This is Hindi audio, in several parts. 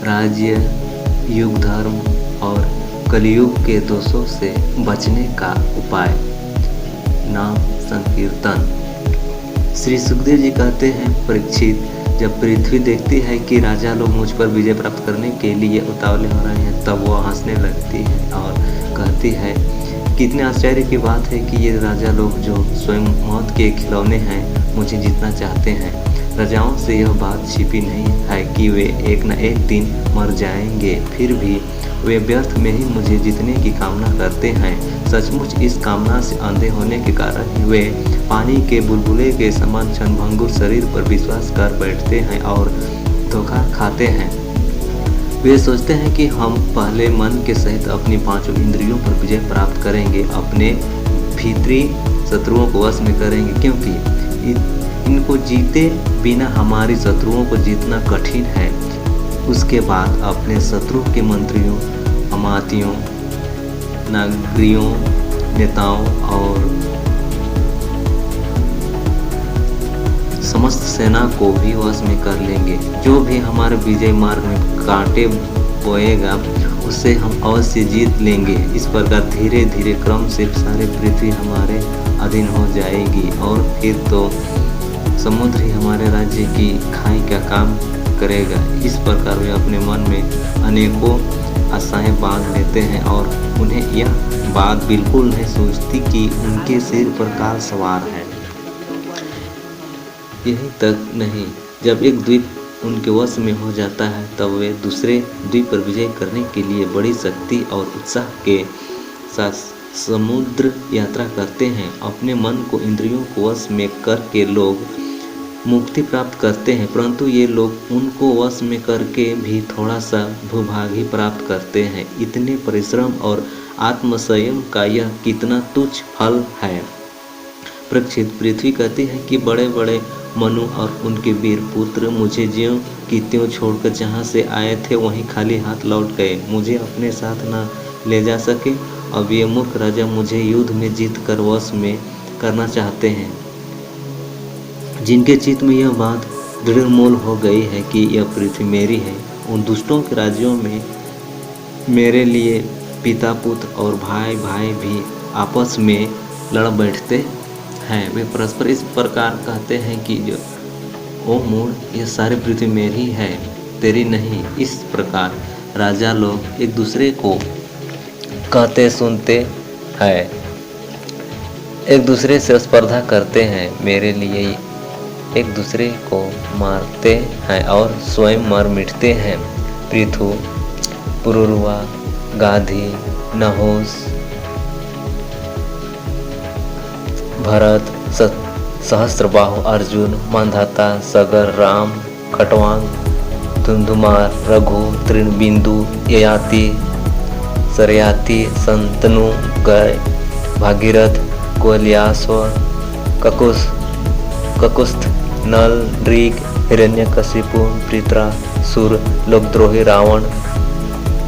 राज्य, युग, धर्म और कलयुग के दोषों से बचने का उपाय। नाम संकीर्तन। श्री सुखदेव जी कहते हैं, परीक्षित, जब पृथ्वी देखती है कि राजा लोग मुझ पर विजय प्राप्त करने के लिए उतावले हो रहे हैं, तब वह हंसने लगती है और कहती है, कितने आश्चर्य की बात है कि ये राजा लोग जो स्वयं मौत के खिलौने हैं, मुझे जीतना चाहते हैं। राजाओं से यह बात छिपी नहीं है कि वे एक न एक दिन मर जाएंगे, फिर भी वे व्यर्थ में ही मुझे जीतने की कामना करते हैं। सचमुच इस कामना से अंधे होने के कारण ही वे पानी के बुलबुले के समान क्षणभंगुर शरीर पर विश्वास कर बैठते हैं और धोखा खाते हैं। वे सोचते हैं कि हम पहले मन के सहित अपनी पांचों इंद्रियों पर विजय प्राप्त करेंगे, अपने भीतरी शत्रुओं को वश में करेंगे, क्योंकि इनको जीते बिना हमारी शत्रुओं को जीतना कठिन है। उसके बाद अपने शत्रु के मंत्रियों, अमात्यों, नागरियों, नेताओं और समस्त सेना को भी वश में कर लेंगे। जो भी हमारे विजय मार्ग में कांटे बोएगा, उससे हम अवश्य जीत लेंगे। इस प्रकार धीरे धीरे क्रम से सारे पृथ्वी हमारे अधीन हो जाएगी और फिर तो समुद्र ही हमारे राज्य की खाई का काम करेगा। इस प्रकार वे अपने मन में अनेकों आशाएं बांध लेते हैं और उन्हें यह बात बिल्कुल नहीं सोचती कि उनके सिर पर काल सवार है। यही तक नहीं, जब एक द्वीप उनके वश में हो जाता है, तब वे दूसरे द्वीप पर विजय करने के लिए बड़ी शक्ति और उत्साह के साथ समुद्र यात्रा करते हैं। अपने मन को इंद्रियों को वश में करके लोग मुक्ति प्राप्त करते हैं, परंतु ये लोग उनको वश में करके भी थोड़ा सा भूभाग ही प्राप्त करते हैं। इतने परिश्रम और आत्मसंयम का यह कितना तुच्छ फल है। परीक्षित, पृथ्वी कहती है कि बड़े बड़े मनु और उनके वीर पुत्र मुझे ज्यों की त्यों छोड़कर जहाँ से आए थे वहीं खाली हाथ लौट गए, मुझे अपने साथ न ले जा सके। अब ये मूर्ख राजा मुझे युद्ध में जीत कर वश में करना चाहते हैं। जिनके चित्त में यह बात दृढ़ मूल हो गई है कि यह पृथ्वी मेरी है, उन दुष्टों के राज्यों में मेरे लिए पिता पुत्र और भाई भाई भी आपस में लड़ बैठते हैं। वे परस्पर इस प्रकार कहते हैं कि जो ओ मूढ़, यह सारी पृथ्वी मेरी है, तेरी नहीं। इस प्रकार राजा लोग एक दूसरे को कहते सुनते हैं, एक दूसरे से स्पर्धा करते हैं, मेरे लिए एक दूसरे को मारते हैं और स्वयं मर मिटते हैं। पृथु, पुरुरवा, गाधी, नहुस, भरत, सहस्त्रबाहु, अर्जुन, मांधाता, सगर, राम, खटवांग, धुंधुमार, रघु, तृणबिंदु, ययाति, सरयाति, संतनु, गय, भागीरथ, कोल्यास्व, ककुस्थ, नल, ऋग, हिरण्यकशिपु, पृत्रासुर, लोकद्रोही रावण,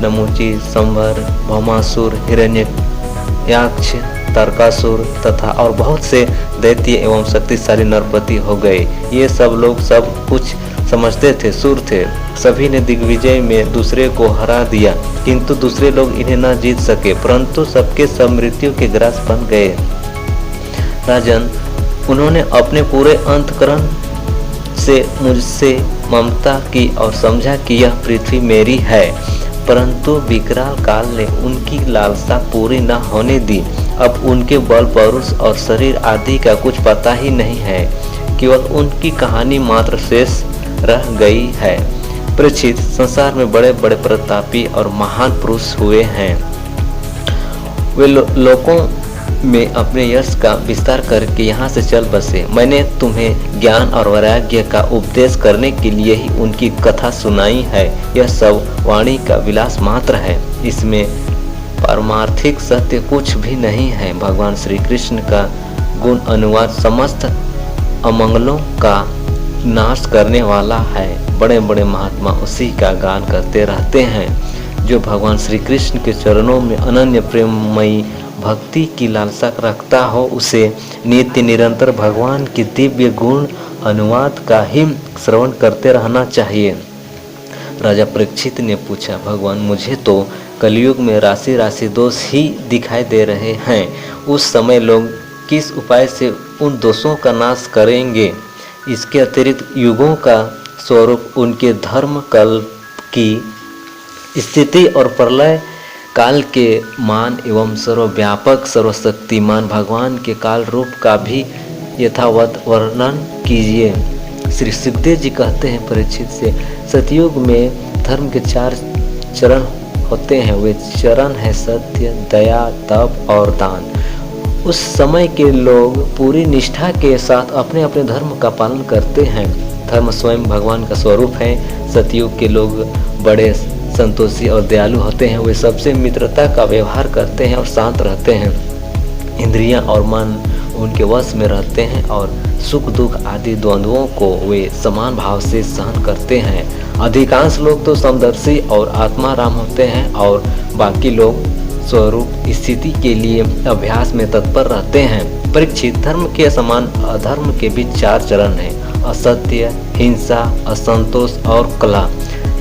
नमुची, संवर, भौमासुर, हिरण्ययाक्ष, तारकासुर तथा और बहुत से दैत्य एवं शक्तिशाली नरपति हो गए। ये सब लोग सब कुछ समझते थे, सुर थे। सभी ने दिग्विजय में दूसरे को हरा दिया, किंतु दूसरे लोग इन्हें न जीत सके, परंतु सबके सब मृत्यु के ग्रास बन गए। राजन, उन्होंने अपने पूरे अंतःकरण से मुझसे ममता की और समझा कि यह पृथ्वी मेरी है, परंतु विकराल काल ने उनकी लालसा पूरी न होने दी। अब उनके बल, पौरुष और शरीर आदि का कुछ पता ही नहीं है, केवल उनकी कहानी मात्र शेष रह गई है। परीक्षित, संसार में बड़े बड़े प्रतापी और महान पुरुष हुए हैं। वे लोगों में अपने यश का विस्तार करके यहाँ से चल बसे। मैंने तुम्हें ज्ञान और वैराग्य का उपदेश करने के लिए ही उनकी कथा सुनाई है। यह सब वाणी का विलास मात्र है, इसमें पारमार्थिक सत्य कुछ भी नहीं है। भगवान श्री कृष्ण का गुण अनुवाद समस्त अमंगलों का नाश करने वाला है। बड़े बड़े महात्मा उसी का गान करते रहते हैं। जो भगवान श्री कृष्ण के चरणों में अनन्य प्रेममयी भक्ति की लालसा रखता हो, उसे नित्य निरंतर भगवान के दिव्य गुण अनुवाद का ही श्रवण करते रहना चाहिए। राजा परीक्षित ने पूछा, भगवान मुझे तो कलयुग में राशि राशि दोष ही दिखाई दे रहे हैं। उस समय लोग किस उपाय से उन दोषों का नाश करेंगे? इसके अतिरिक्त युगों का स्वरूप उनके धर्म कल्प की स्थिति और प्रलय काल के मान एवं सर्वव्यापक सर्वशक्तिमान भगवान के काल रूप का भी यथावत वर्णन कीजिए। श्री सुखदेव जी कहते हैं परीक्षित से, सतयुग में धर्म के 4 चरण होते हैं। वे चरण है सत्य, दया, तप और दान। उस समय के लोग पूरी निष्ठा के साथ अपने अपने धर्म का पालन करते हैं। धर्म स्वयं भगवान का स्वरूप है। सतयुग के लोग बड़े संतोषी और दयालु होते हैं। वे सबसे मित्रता का व्यवहार करते हैं और शांत रहते हैं। इंद्रियां और मन उनके वश में रहते हैं और सुख दुख आदि द्वंद्वों को वे समान भाव से सहन करते हैं। अधिकांश लोग तो समदर्शी और आत्माराम होते हैं और बाकी लोग स्वरूप स्थिति के लिए अभ्यास में तत्पर रहते हैं। परीक्षित, धर्म के समान अधर्म के बीच 4 चरण हैं, असत्य, हिंसा, असंतोष और कलह।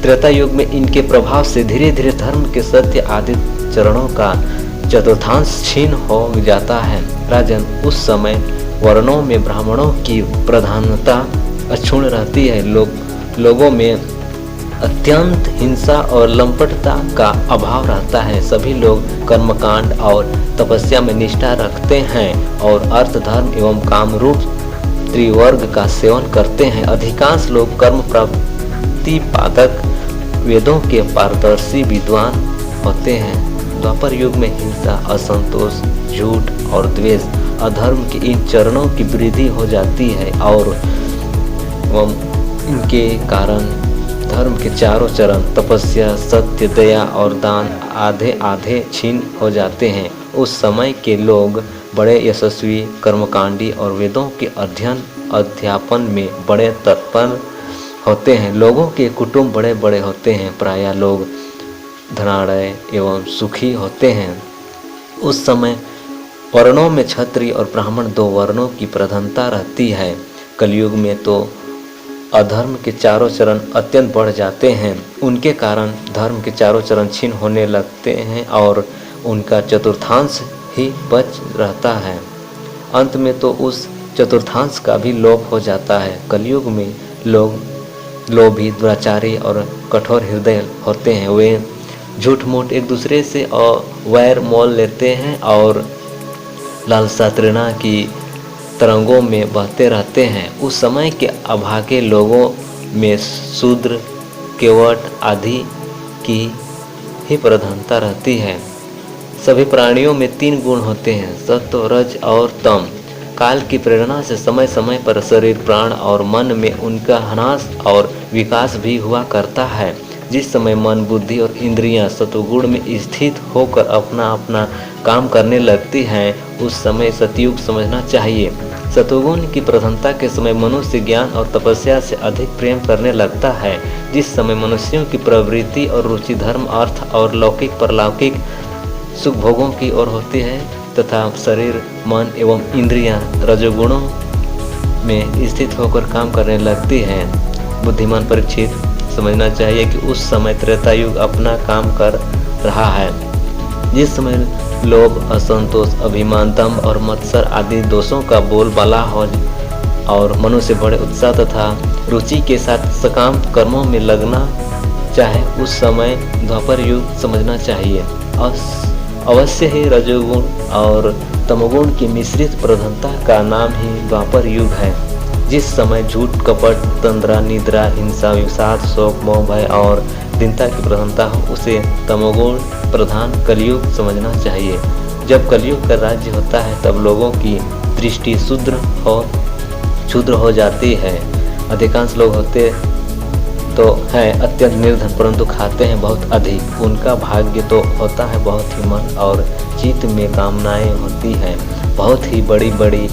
त्रेता युग में इनके प्रभाव से धीरे धीरे धर्म के सत्य आदि चरणों का चतुर्थांश क्षीण हो जाता है। राजन, उस समय वर्णों में ब्राह्मणों की प्रधानता अक्षुण्ण रहती है। लोगों में अत्यंत हिंसा और लंपटता का अभाव रहता है। सभी लोग कर्मकांड और तपस्या में निष्ठा रखते हैं और अर्थ, धर्म एवं काम रूप त्रिवर्ग का सेवन करते हैं। अधिकांश लोग कर्म प्रतिपादक वेदों के पारदर्शी विद्वान होते हैं। द्वापर युग में हिंसा, असंतोष, झूठ और द्वेष, अधर्म के इन चरणों की वृद्धि हो जाती है और इनके कारण धर्म के 4 चरण तपस्या, सत्य, दया और दान आधे आधे क्षीण हो जाते हैं। उस समय के लोग बड़े यशस्वी, कर्मकांडी और वेदों के अध्ययन अध्यापन में बड़े तत्पर होते हैं। लोगों के कुटुंब बड़े बड़े होते हैं। प्रायः लोग धनाढ़य एवं सुखी होते हैं। उस समय वर्णों में क्षत्रिय और ब्राह्मण 2 वर्णों की प्रधानता रहती है। कलयुग में तो अधर्म के 4 चरण अत्यंत बढ़ जाते हैं। उनके कारण धर्म के 4 चरण क्षीण होने लगते हैं और उनका चतुर्थांश ही बच रहता है। अंत में तो उस चतुर्थांश का भी लोप हो जाता है। कलयुग में लोग लोभी, दुराचारी और कठोर हृदय होते हैं। वे झूठ मूठ एक दूसरे से वैर मोल लेते हैं और लालसा तृणा की तरंगों में बहते रहते हैं। उस समय के अभागे लोगों में शूद्र, केवट आदि की ही प्रधानता रहती है। सभी प्राणियों में 3 गुण होते हैं, सत्व, रज और तम। काल की प्रेरणा से समय समय पर शरीर, प्राण और मन में उनका ह्रास और विकास भी हुआ करता है। जिस समय मन, बुद्धि और इंद्रियां सत्वगुण में स्थित होकर अपना अपना काम करने लगती हैं, उस समय सतयुग समझना चाहिए। सत्वगुण की प्रधानता के समय मनुष्य ज्ञान और तपस्या से अधिक प्रेम करने लगता है। जिस समय मनुष्यों की प्रवृत्ति और रुचि धर्म, अर्थ और लौकिक परलौकिक सुख भोगों की ओर होती है तथा शरीर, मन एवं इंद्रियां रजोगुणों में स्थित होकर काम करने लगती हैं। बुद्धिमान परीक्षित, समझना चाहिए कि उस समय त्रेता युग अपना काम कर रहा है। जिस समय लोभ, असंतोष, अभिमान, दंभ और मत्सर आदि दोषों का बोलबाला हो और मनुष्य बड़े उत्साह तथा रुचि के साथ सकाम कर्मों में लगना चाहे, उस समय द्वापर युग समझना चाहिए। अवश्य ही रजोगुण और तमोगुण की मिश्रित प्रधानता का नाम ही द्वापर युग है। जिस समय झूठ, कपट, तंद्रा, निद्रा, हिंसा, विषाद, शोक, मोह, भय और दीनता की प्रधानता हो, उसे तमोगुण प्रधान कलयुग समझना चाहिए। जब कलयुग का राज्य होता है तब लोगों की दृष्टि क्षुद्र हो जाती है। अधिकांश लोग होते तो हैं अत्यंत निर्धन, परंतु खाते हैं बहुत अधिक। उनका भाग्य तो होता है बहुत ही मन और चित्त में कामनाएं होती हैं। बहुत ही बड़ी बड़ी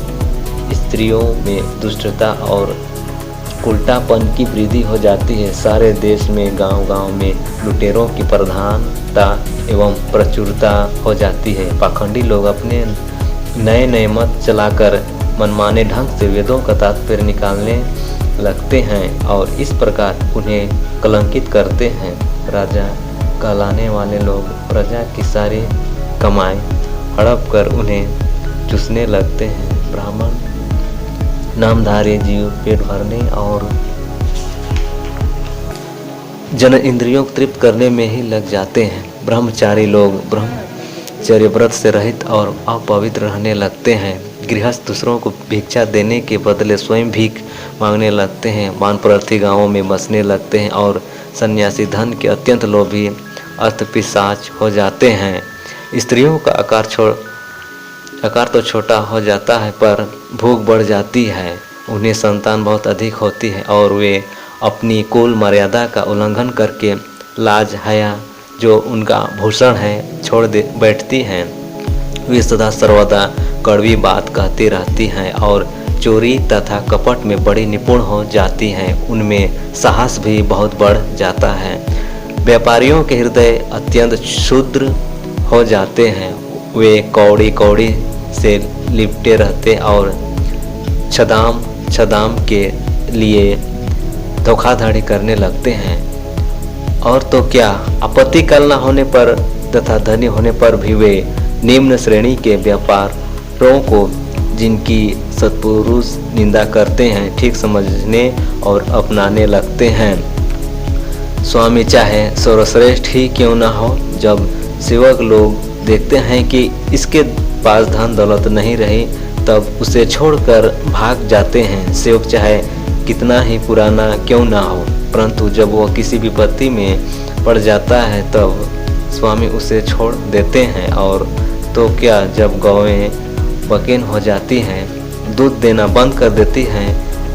स्त्रियों में दुष्टता और उल्टापन की वृद्धि हो जाती है। सारे देश में गांव-गांव में लुटेरों की प्रधानता एवं प्रचुरता हो जाती है। पाखंडी लोग अपने नए नए मत चलाकर मनमाने ढंग से वेदों का तात्पर्य निकालने लगते हैं और इस प्रकार उन्हें कलंकित करते हैं। राजा कहलाने वाले लोग प्रजा की सारी कमाई हड़प कर उन्हें चूसने लगते हैं। ब्राह्मण नामधारी जीव पेट भरने और जन इंद्रियों को तृप्त करने में ही लग जाते हैं। ब्रह्मचारी लोग ब्रह्मचर्य व्रत से रहित और अपवित्र रहने लगते हैं। गृहस्थ दूसरों को भिक्षा देने के बदले स्वयं भीख मांगने लगते हैं। वानप्रस्थी गांवों में बसने लगते हैं और सन्यासी धन के अत्यंत लोभी अर्थपिशाच हो जाते हैं। स्त्रियों का आकार तो छोटा हो जाता है पर भूख बढ़ जाती है। उन्हें संतान बहुत अधिक होती है और वे अपनी कुल मर्यादा का उल्लंघन करके लाज हया जो उनका भूषण है छोड़ दे बैठती हैं। वे सदा सर्वदा कड़वी बात कहती रहती हैं और चोरी तथा कपट में बड़ी निपुण हो जाती हैं। उनमें साहस भी बहुत बढ़ जाता है। व्यापारियों के हृदय अत्यंत क्षुद्र हो जाते हैं। वे कौड़ी कौड़ी से लिपटे रहते और छदाम के लिए धोखाधड़ी करने लगते हैं। और तो क्या, आपत्ति कल न होने पर तथा धनी होने पर भी वे निम्न श्रेणी के व्यापारों को जिनकी सत्पुरुष निंदा करते हैं ठीक समझने और अपनाने लगते हैं। स्वामी चाहे सर्वश्रेष्ठ ही क्यों न हो, जब सेवक लोग देखते हैं कि इसके पास धन दौलत नहीं रही तब उसे छोड़कर भाग जाते हैं। सेवक चाहे कितना ही पुराना क्यों ना हो, परंतु जब वह किसी विपत्ति में पड़ जाता है तब स्वामी उसे छोड़ देते हैं। और तो क्या, जब गौएं बकीन हो जाती हैं, दूध देना बंद कर देती हैं,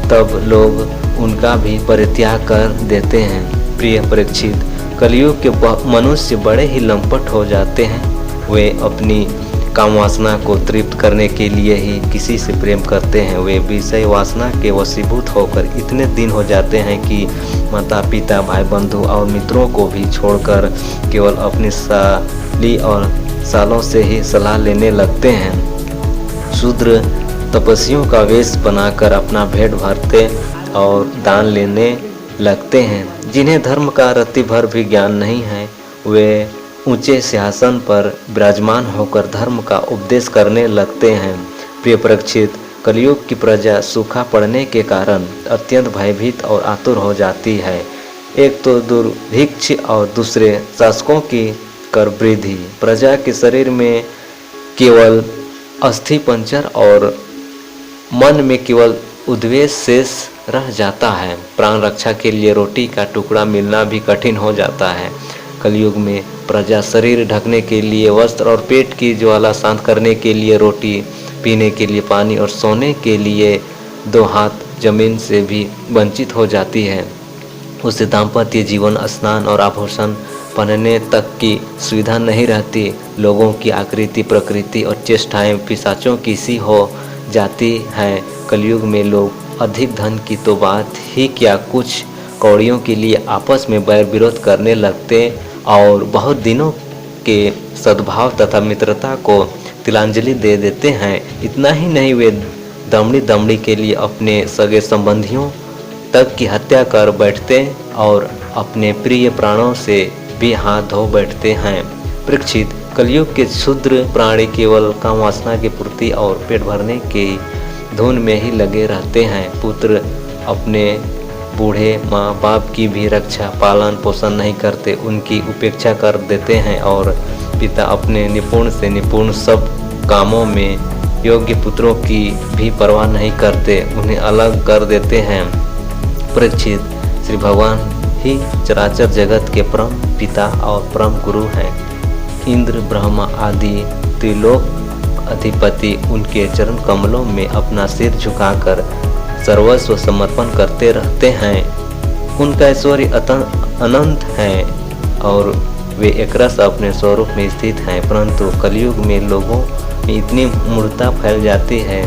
तब लोग उनका भी परित्याग कर देते हैं। प्रिय परीक्षित, कलयुग के मनुष्य बड़े ही लंपट हो जाते हैं। वे अपनी कामवासना को तृप्त करने के लिए ही किसी से प्रेम करते हैं। वे विषय वासना के वशीभूत होकर इतने दिन हो जाते हैं कि माता पिता भाई बंधु और मित्रों को भी छोड़कर केवल अपनी साली और सालों से ही सलाह लेने लगते हैं। शूद्र तपस्वियों का वेश बनाकर अपना भेंट भरते और दान लेने लगते हैं। जिन्हें धर्म का रत्ती भर भी ज्ञान नहीं है, वे ऊंचे सिंहासन पर विराजमान होकर धर्म का उपदेश करने लगते हैं। प्रिय परीक्षित, कलयुग की प्रजा सूखा पड़ने के कारण अत्यंत भयभीत और आतुर हो जाती है। एक तो दुर्भिक्ष और दूसरे शासकों की कर वृद्धि। प्रजा के शरीर में केवल अस्थि पंजर और मन में केवल उद्वेष शेष रह जाता है। प्राण रक्षा के लिए रोटी का टुकड़ा मिलना भी कठिन हो जाता है। कलयुग में प्रजा शरीर ढकने के लिए वस्त्र और पेट की ज्वाला शांत करने के लिए रोटी, पीने के लिए पानी और सोने के लिए 2 हाथ जमीन से भी वंचित हो जाती है। उसे दाम्पत्य जीवन, स्नान और आभूषण पहनने तक की सुविधा नहीं रहती। लोगों की आकृति, प्रकृति और चेष्टाएं पिशाचों की सी हो जाती है। कलयुग में लोग अधिक धन की तो बात ही क्या, कुछ कौड़ियों के लिए आपस में बैर विरोध करने लगते और बहुत दिनों के सद्भाव तथा मित्रता को तिलांजलि दे देते हैं। इतना ही नहीं, वे दमड़ी के लिए अपने सगे संबंधियों तक की हत्या कर बैठते और अपने प्रिय प्राणों से भी हाथ धो बैठते हैं। परीक्षित, कलयुग के क्षुद्र प्राणी केवल काम वासना की पूर्ति और पेट भरने की धुन में ही लगे रहते हैं। पुत्र अपने बूढ़े माँ बाप की भी रक्षा पालन पोषण नहीं करते, उनकी उपेक्षा कर देते हैं और पिता अपने निपुण से निपुण सब कामों में योग्य पुत्रों की भी परवाह नहीं करते, उन्हें अलग कर देते हैं। परीक्षित, श्री भगवान ही चराचर जगत के परम पिता और परम गुरु हैं। इंद्र, ब्रह्मा आदि त्रिलोक अधिपति उनके चरण कमलों में अपना सिर झुकाकर सर्वस्व समर्पण करते रहते हैं। उनका ऐश्वर्य अनंत है और वे एकरस अपने स्वरूप में स्थित हैं। परंतु कलयुग में लोगों में इतनी मूर्खता फैल जाती है,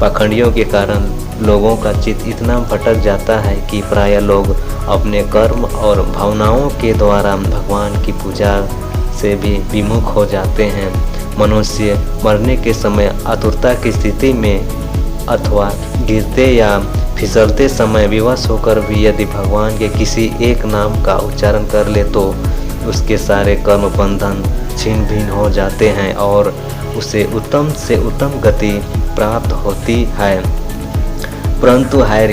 पाखंडियों के कारण लोगों का चित्त इतना भटक जाता है कि प्रायः लोग अपने कर्म और भावनाओं के द्वारा भगवान की पूजा से भी विमुख हो जाते हैं। मनुष्य मरने के समय आतुरता की स्थिति में अथवा गिरते या फिसलते समय विवश होकर भी यदि भगवान के किसी एक नाम का उच्चारण कर ले तो उसके सारे कर्म बंधन छिन्न भिन्न हो जाते हैं और उसे उत्तम से उत्तम गति प्राप्त होती है। परंतु है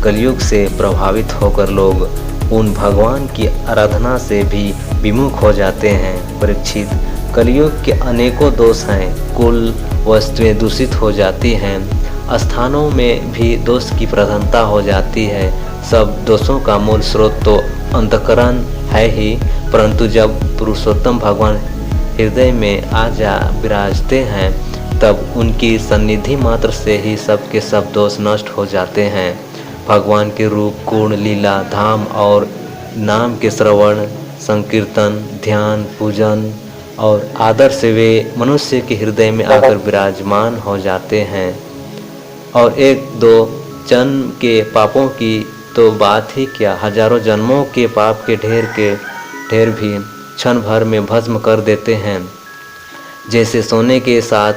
कलयुग से प्रभावित होकर लोग उन भगवान की आराधना से भी विमुख हो जाते हैं। परीक्षित, कलयुग के अनेकों दोष हैं। कुल वस्तुएं दूषित हो जाती हैं, स्थानों में भी दोष की प्रधानता हो जाती है। सब दोषों का मूल स्रोत तो अंतःकरण है ही, परंतु जब पुरुषोत्तम भगवान हृदय में आ जा विराजते हैं तब उनकी सन्निधि मात्र से ही सबके सब दोष नष्ट हो जाते हैं। भगवान के रूप, गुण, लीला, धाम और नाम के श्रवण, संकीर्तन, ध्यान, पूजन और आदर से वे मनुष्य के हृदय में आकर विराजमान हो जाते हैं। और एक दो जन्म के पापों की तो बात ही क्या, हजारों जन्मों के पाप के ढेर भी क्षण भर में भस्म कर देते हैं। जैसे सोने के साथ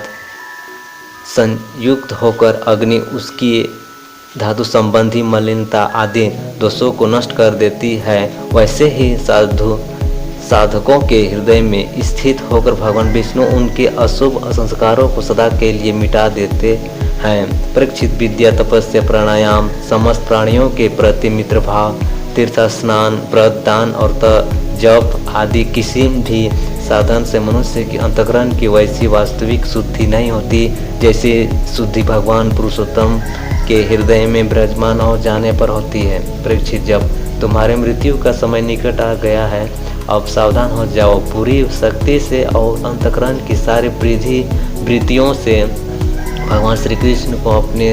संयुक्त होकर अग्नि उसकी धातु संबंधी मलिनता आदि दोषों को नष्ट कर देती है, वैसे ही साधकों के हृदय में स्थित होकर भगवान विष्णु उनके अशुभ संस्कारों को सदा के लिए मिटा देते हैं। परीक्षित, विद्या, तपस्या, प्राणायाम, समस्त प्राणियों के प्रति मित्र भाव, तीर्थ स्नान, व्रत, दान और जप आदि किसी भी साधन से मनुष्य की अंतःकरण की वैसी वास्तविक शुद्धि नहीं होती जैसी शुद्धि भगवान पुरुषोत्तम के हृदय में विराजमान हो जाने पर होती है। परीक्षित, जब तुम्हारे मृत्यु का समय निकट आ गया है, अब सावधान हो जाओ, पूरी शक्ति से और अंतःकरण की सारी वृत्तियों से भगवान श्री कृष्ण को अपने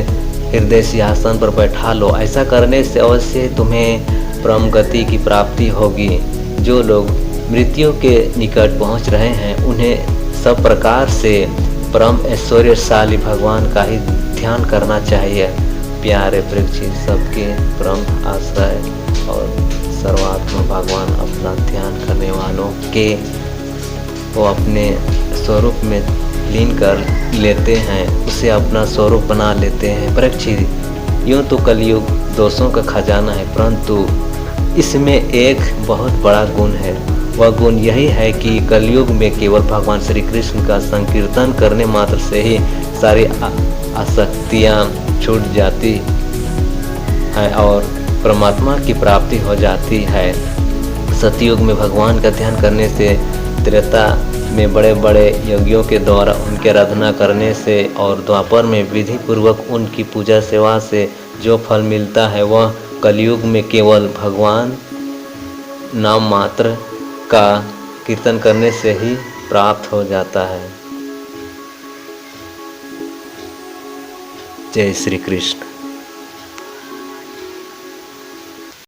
हृदय सिंहासन पर बैठा लो। ऐसा करने से अवश्य तुम्हें परम गति की प्राप्ति होगी। जो लोग मृत्यु के निकट पहुंच रहे हैं उन्हें सब प्रकार से परम ऐश्वर्यशाली भगवान का ही ध्यान करना चाहिए। प्यारे परीक्षित, सबके परम आश्रय और सर्वात्मा भगवान अपना ध्यान करने वालों के वो अपने स्वरूप में लीन कर लेते हैं, उसे अपना स्वरूप बना लेते हैं। परीक्षित, यूँ तो कलयुग दोषों का खजाना है, परंतु इसमें एक बहुत बड़ा गुण है। वह गुण यही है कि कलयुग में केवल भगवान श्री कृष्ण का संकीर्तन करने मात्र से ही सारी आसक्तियाँ छूट जाती हैं और परमात्मा की प्राप्ति हो जाती है। सतयुग में भगवान का ध्यान करने से, त्रेता में बड़े बड़े यज्ञों के द्वारा उनकी आराधना करने से और द्वापर में विधि पूर्वक उनकी पूजा सेवा से जो फल मिलता है वह कलयुग में केवल भगवान नाम मात्र का कीर्तन करने से ही प्राप्त हो जाता है। जय श्री कृष्ण।